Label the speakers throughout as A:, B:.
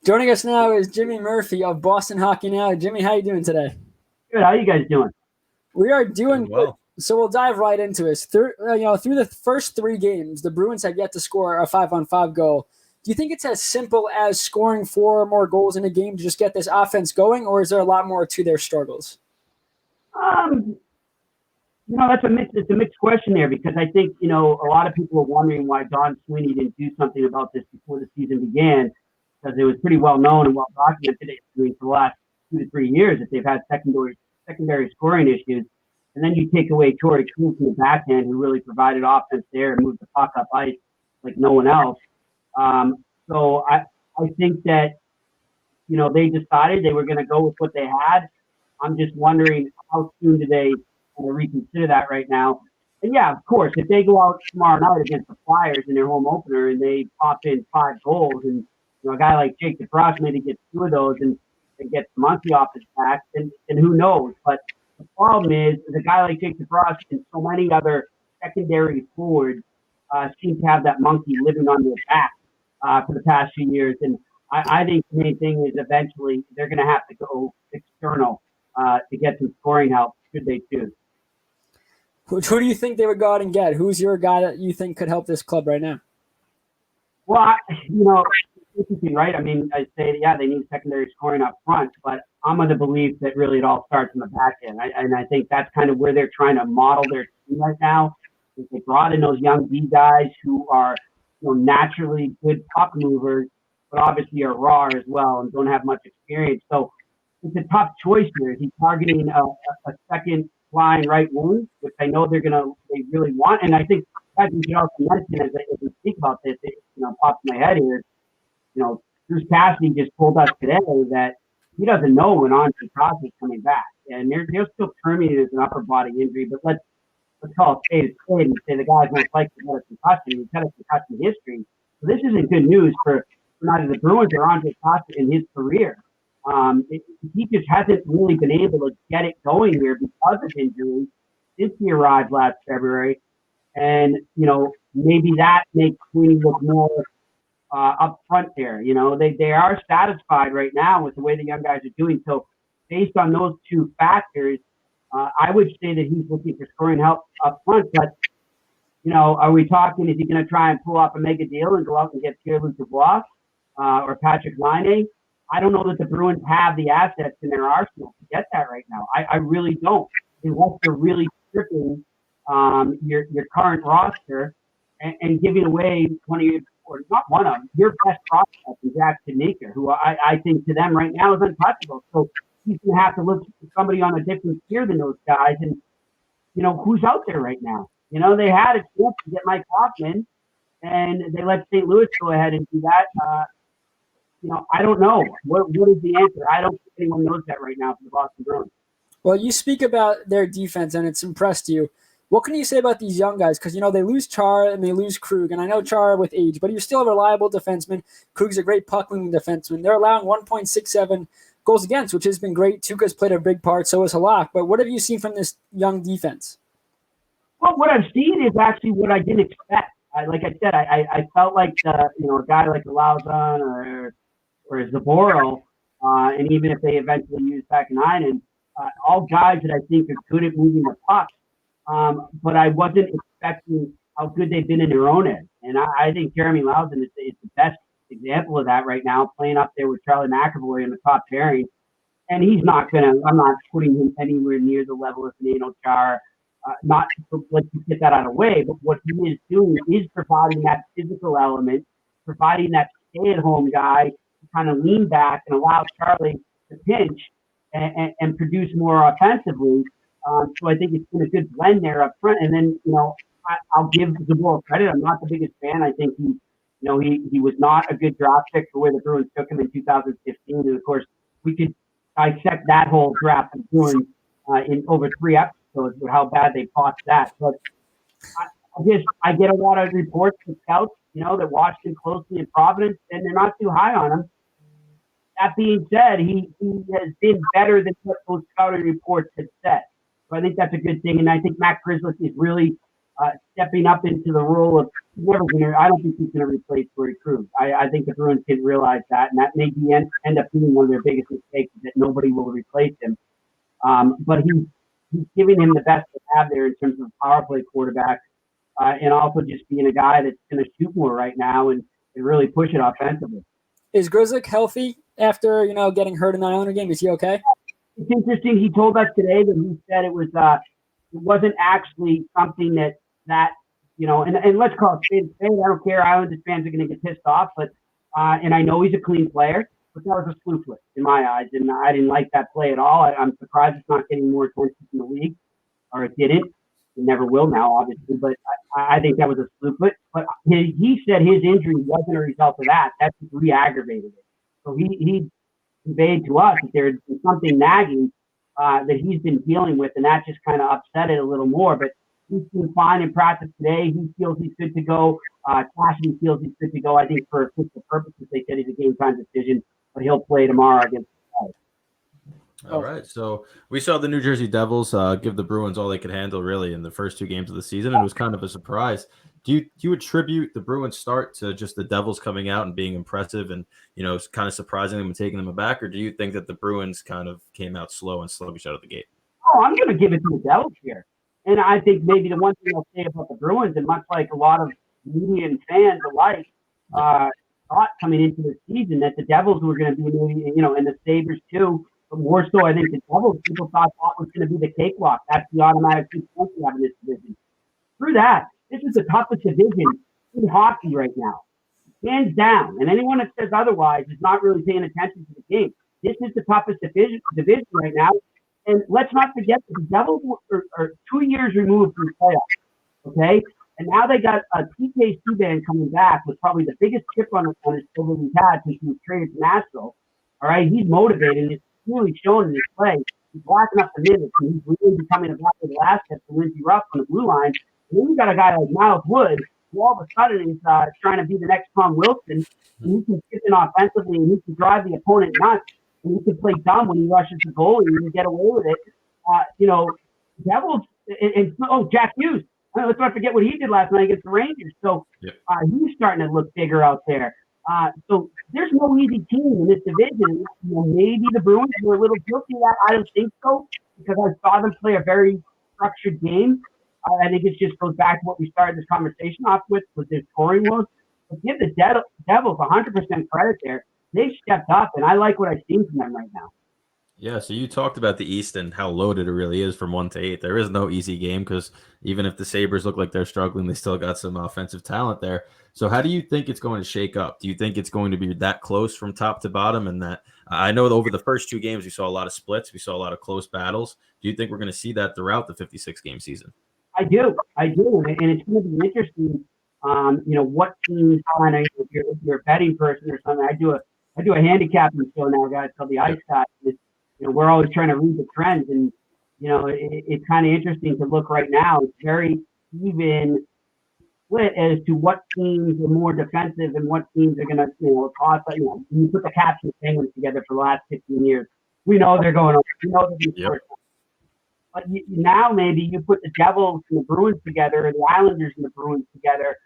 A: Joining us now is Jimmy Murphy of Boston Hockey Now. Jimmy, how you doing today?
B: Good. How you guys doing?
A: We are doing
C: Doing
A: good.
C: well.
A: So we'll dive right into this. Through the first three games, the Bruins have yet to score a 5-on-5 goal. Do you think it's as simple as scoring four or more goals in a game to just get this offense going, or is there a lot more to their struggles?
B: Um, it's a mixed question there because I think a lot of people are wondering why Don Sweeney didn't do something about this before the season began, because it was pretty well known and well documented for the last 2 to 3 years that they've had secondary scoring issues. And then you take away Torrey Krug from the back end, who really provided offense there and moved the puck up ice like no one else. So I think that they decided they were going to go with what they had. I'm just wondering how soon do they reconsider that right now. And yeah, of course, if they go out tomorrow night against the Flyers in their home opener and they pop in 5 goals, and a guy like Jake DeFrost maybe gets 2 of those and gets the monkey off his back, then who knows? But the problem is a guy like Jake DeFrost and so many other secondary forwards seem to have that monkey living on their back for the past few years. And I think the main thing is eventually they're going to have to go external to get some scoring help should they choose.
A: Who do you think they would go out and get? Who's your guy that you think could help this club right now?
B: Well, it's interesting, right? I mean, I say, yeah, they need secondary scoring up front, but I'm of the belief that really it all starts in the back end. And I think that's kind of where they're trying to model their team right now. They brought in those young D guys who are naturally good puck movers, but obviously are raw as well and don't have much experience. So it's a tough choice here. He's targeting a second line right wing, which I know they really want. And I think that you should also mention as we speak about this, it pops in my head here. Bruce Cassidy just told us today that he doesn't know when Andre Cross is coming back, and they're still terming it as an upper body injury. But let's call it spade a spade and say the guy's most likely to get a concussion. He's had a concussion history, so this isn't good news for neither the Bruins or Andre Costa in his career. He just hasn't really been able to get it going here because of injury since he arrived last February. And, maybe that makes Sweeney look more up front there. They are satisfied right now with the way the young guys are doing. So based on those two factors, I would say that he's looking for scoring help up front. But, are we talking, is he going to try and pull off a mega deal and go out and get Pierre-Luc Dubois or Patrick Laine? I don't know that the Bruins have the assets in their arsenal to get that right now. I really don't. Unless they're really stripping your current roster and giving away one of your, or not one of them, your best prospect is Jack Danica, who I think to them right now is untouchable. So he's going to have to look for somebody on a different tier than those guys. And, who's out there right now? They had a chance to get Mike Hoffman, and they let St. Louis go ahead and do that. I don't know. What is the answer? I don't think anyone knows that right now for the Boston Bruins.
A: Well, you speak about their defense, and it's impressed you. What can you say about these young guys? Because, they lose Char and they lose Krug, and I know Char with age, but he's still a reliable defenseman. Krug's a great puck-moving defenseman. They're allowing 1.67 goals against, which has been great. Tuukka's played a big part, so has Halak. But what have you seen from this young defense?
B: Well, what I've seen is actually what I didn't expect. Like I said, I felt like a guy like Lauzon or Zaboro, and even if they eventually use Vakanainen, all guys that I think are good at moving the puck. But I wasn't expecting how good they've been in their own end. And I think Jeremy Lauzon is the best example of that right now, playing up there with Charlie McAvoy in the top pairing. And I'm not putting him anywhere near the level of Fernando Char. Not to let you get that out of the way, but what he is doing is providing that physical element, providing that stay-at-home guy to kind of lean back and allow Charlie to pinch and produce more offensively. So I think it's been a good blend there up front. And then, I'll give Zabor credit. I'm not the biggest fan. I think he was not a good draft pick for where the Bruins took him in 2015. And of course, we could dissect that whole draft of Bruins in over 3 episodes with how bad they fought that. But I get a lot of reports from scouts, that watched him closely in Providence, and they're not too high on him. That being said, he has been better than what those scouting reports had said. So I think that's a good thing. And I think Matt Grzelcyk is really stepping up into the role of I don't think he's going to replace Torrey Krug. I think the Bruins didn't realize that, and that may end up being one of their biggest mistakes, that nobody will replace him. But he's giving him the best to have there in terms of power play quarterback, and also just being a guy that's going to shoot more right now and really push it offensively.
A: Is Grzelcyk healthy after getting hurt in that Islander game? Is he okay?
B: It's interesting. He told us today that he said it wasn't actually something that and let's call it spade. I don't care. Islanders fans are going to get pissed off, but and I know he's a clean player, but that was a slew foot in my eyes, and I didn't like that play at all. I'm surprised it's not getting more attention in the league, or it didn't. It never will now, obviously, but I think that was a slew foot. But he said his injury wasn't a result of that. That just re-aggravated it. So he conveyed to us that there's something nagging that he's been dealing with, and that just kind of upset it a little more. But he's been fine in practice today. He feels he's good to go. Cassidy feels he's good to go. I think for official purposes, they said he's a game-time decision, but he'll play tomorrow against the Devils.
C: All right, so we saw the New Jersey Devils give the Bruins all they could handle, really, in the first two games of the season. It was kind of a surprise. Do you attribute the Bruins start to just the Devils coming out and being impressive and, kind of surprising them and taking them aback, or do you think that the Bruins kind of came out slow and sluggish out of the gate?
B: Oh, I'm going to give it to the Devils here. And I think maybe the one thing I'll say about the Bruins, and much like a lot of media and fans alike, thought coming into the season that the Devils were going to be maybe, and the Sabres too, but more so I think the Devils, people thought was going to be the cakewalk. That's the automatic 2 points we have in this division. Through that, this is the toughest division in hockey right now. Hands down. And anyone that says otherwise is not really paying attention to the game. This is the toughest division right now. And let's not forget that the Devils are 2 years removed from playoffs, okay? And now they got a TK Subban coming back with probably the biggest chip on his shoulder we've had since he was traded to Nashville. All right, he's motivated. He's really showing in his play. He's blocking up the minutes, and he's really becoming a block of the last step for Lindsey Ruff on the blue line. And then you got a guy like Miles Wood, who all of a sudden is trying to be the next Tom Wilson, and he can chip in offensively, and he can drive the opponent nuts, and he can play dumb when he rushes the goalie and get away with it. Devils and Jack Hughes. Let's not forget what he did last night against the Rangers. So he's starting to look bigger out there. So there's no easy team in this division. Maybe the Bruins were a little guilty of that. I don't think so, because I saw them play a very structured game. I think it just goes back to what we started this conversation off with their scoring woes. But give the Devils 100% credit there. They stepped up, and I like what I've seen from them right now.
C: Yeah, so you talked about the East and how loaded it really is from 1 to 8. There is no easy game because even if the Sabres look like they're struggling, they still got some offensive talent there. So how do you think it's going to shake up? Do you think it's going to be that close from top to bottom? And that I know over the first 2 games we saw a lot of splits. We saw a lot of close battles. Do you think we're going to see that throughout the 56-game season?
B: I do. And it's going to be interesting, what teams kind of, if you're a betting person or something. I do a handicapping show now, guys, called the Ice Guy. We're always trying to read the trends, and it's kind of interesting to look right now. It's very even split as to what teams are more defensive and what teams are going to cost. You put the Caps and the Penguins together for the last 15 years. We know they're going over. We know they're going to score. But now maybe you put the Devils and the Bruins together, or the Islanders and the Bruins together.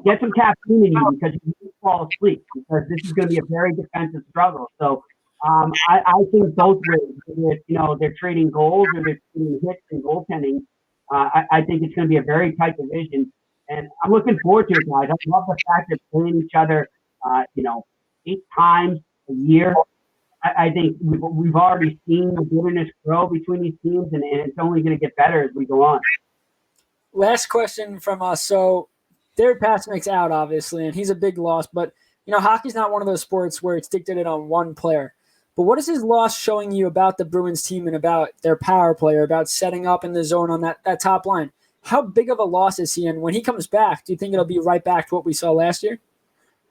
B: Get some caffeine in you because you won't fall asleep, because this is going to be a very defensive struggle. So I think both ways, if they're trading goals or they're trading hits and goaltending, I think it's going to be a very tight division. And I'm looking forward to it, guys. I love the fact that they're playing each other, 8 times a year. I think we've already seen the bitterness grow between these teams, and it's only going to get better as we go on.
A: Last question from us. So Derek Pastermak's out, obviously, and he's a big loss. But, hockey's not one of those sports where it's dictated on one player. But what is his loss showing you about the Bruins team and about their power player, about setting up in the zone on that top line? How big of a loss is he? And when he comes back, do you think it'll be right back to what we saw last year?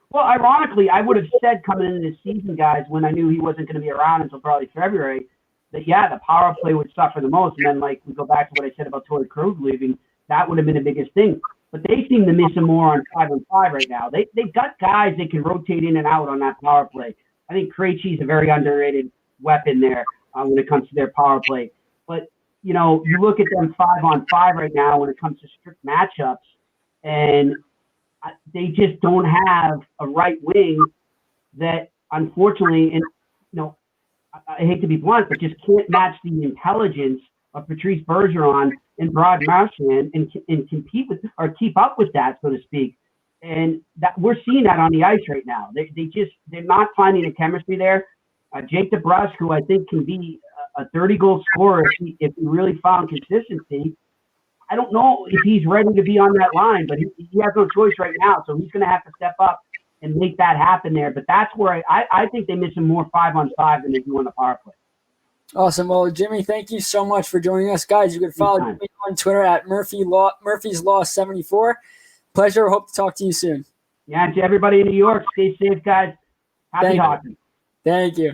B: Well, ironically, I would have said coming into this season, guys, when I knew he wasn't going to be around until probably February, that, the power play would suffer the most. And then, we go back to what I said about Torrey Krug leaving, that would have been the biggest thing. But they seem to miss him more on 5-on-5 right now. They've got guys that can rotate in and out on that power play. I think Krejci's a very underrated weapon there when it comes to their power play. But you know, you look at them 5-on-5 right now when it comes to strict matchups, and they just don't have a right wing that, unfortunately, and you know, I hate to be blunt, but just can't match the intelligence of Patrice Bergeron and Brad Marchand and compete with or keep up with that, so to speak. And that we're seeing that on the ice right now. They're not finding the chemistry there. Jake DeBrusk, who I think can be a 30-goal scorer if he really found consistency. I don't know if he's ready to be on that line, but he has no choice right now, so he's going to have to step up and make that happen there. But that's where I think they miss him more 5-on-5 than they do on the power play.
A: Awesome. Well, Jimmy, thank you so much for joining us. Guys, you can follow Jimmy on Twitter at Murphy's Law 74. Pleasure. Hope to talk to you soon.
B: Yeah, to everybody in New York, stay safe, guys. Happy hockey.
A: Thank you.